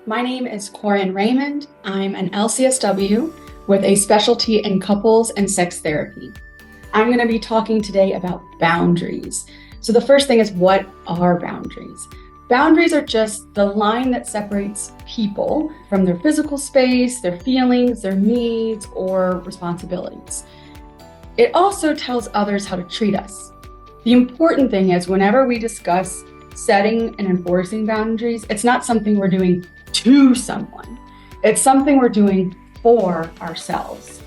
My name is Corin Raymond. I'm an LCSW with a specialty in couples and sex therapy. I'm going to be talking today about boundaries. So the first thing is, what are boundaries? Boundaries are just the line that separates people from their physical space, their feelings, their needs, or responsibilities. It also tells others how to treat us. The important thing is, whenever we discuss setting and enforcing boundaries, it's not something we're doing to someone. It's something we're doing for ourselves.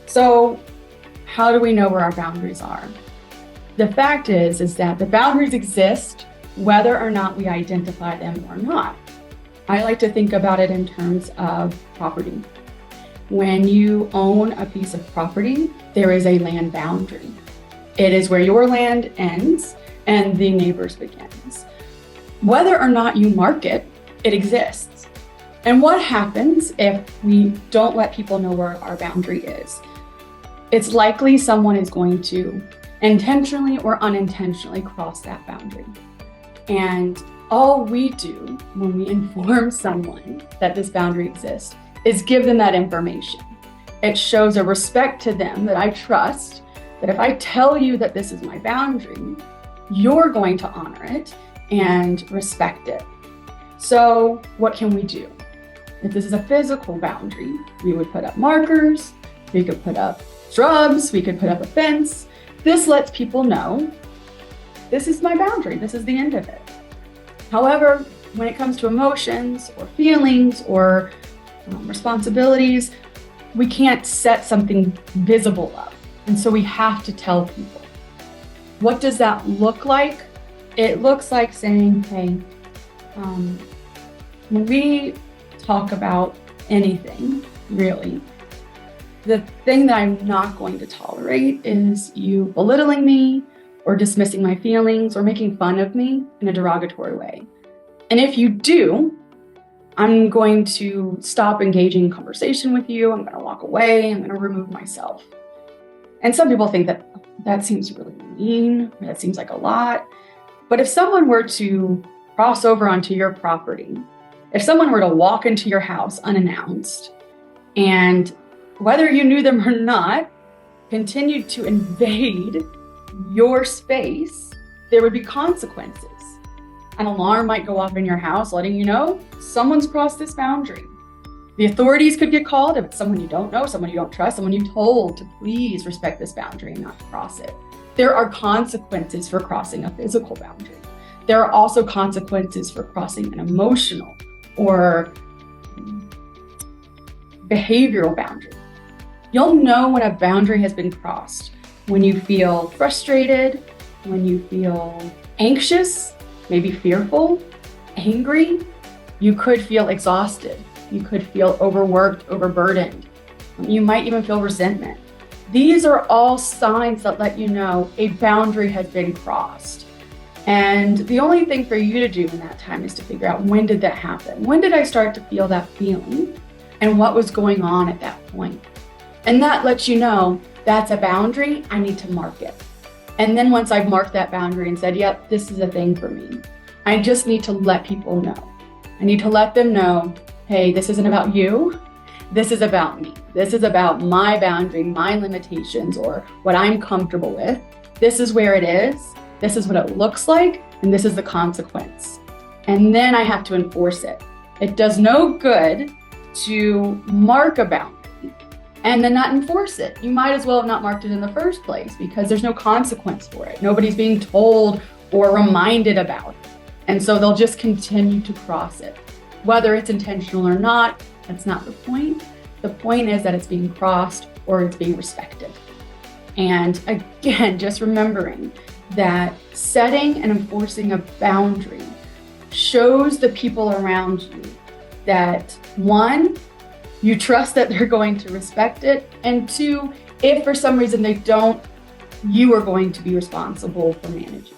So how do we know where our boundaries are? The fact is that the boundaries exist whether or not we identify them or not. I like to think about it in terms of property. When you own a piece of property, there is a land boundary. It is where your land ends and the neighbor's begins. Whether or not you mark it, it exists. And what happens if we don't let people know where our boundary is? It's likely someone is going to intentionally or unintentionally cross that boundary. And all we do when we inform someone that this boundary exists is give them that information. It shows a respect to them that I trust, that if I tell you that this is my boundary, you're going to honor it and respect it. So what can we do? If this is a physical boundary, we would put up markers, we could put up shrubs, we could put up a fence. This lets people know this is my boundary, this is the end of it. However, when it comes to emotions or feelings or responsibilities, we can't set something visible up. And so we have to tell people. What does that look like? It looks like saying, hey, when we talk about anything, really, the thing that I'm not going to tolerate is you belittling me or dismissing my feelings or making fun of me in a derogatory way. And if you do, I'm going to stop engaging in conversation with you. I'm going to walk away. I'm going to remove myself. And some people think that seems really mean, or that seems like a lot. But if someone were to cross over onto your property, if someone were to walk into your house unannounced, and whether you knew them or not, continued to invade your space, there would be consequences. An alarm might go off in your house letting you know someone's crossed this boundary. The authorities could get called if it's someone you don't know, someone you don't trust, someone you told to please respect this boundary and not to cross it. There are consequences for crossing a physical boundary. There are also consequences for crossing an emotional or behavioral boundary. You'll know when a boundary has been crossed when you feel frustrated, when you feel anxious, maybe fearful, angry. You could feel exhausted. You could feel overworked, overburdened. You might even feel resentment. These are all signs that let you know a boundary has been crossed. And the only thing for you to do in that time is to figure out, when did that happen? When did I start to feel that feeling? And what was going on at that point? And that lets you know that's a boundary, I need to mark it. And then once I've marked that boundary and said, yep, this is a thing for me, I just need to let people know. I need to let them know, hey, this isn't about you. This is about me. This is about my boundary, my limitations, or what I'm comfortable with. This is where it is. This is what it looks like. And this is the consequence. And then I have to enforce it. It does no good to mark a boundary and then not enforce it. You might as well have not marked it in the first place because there's no consequence for it. Nobody's being told or reminded about it. And so they'll just continue to cross it. Whether it's intentional or not, that's not the point. The point is that it's being crossed or it's being respected. And again, just remembering that setting and enforcing a boundary shows the people around you that, one, you trust that they're going to respect it, and two, if for some reason they don't, you are going to be responsible for managing.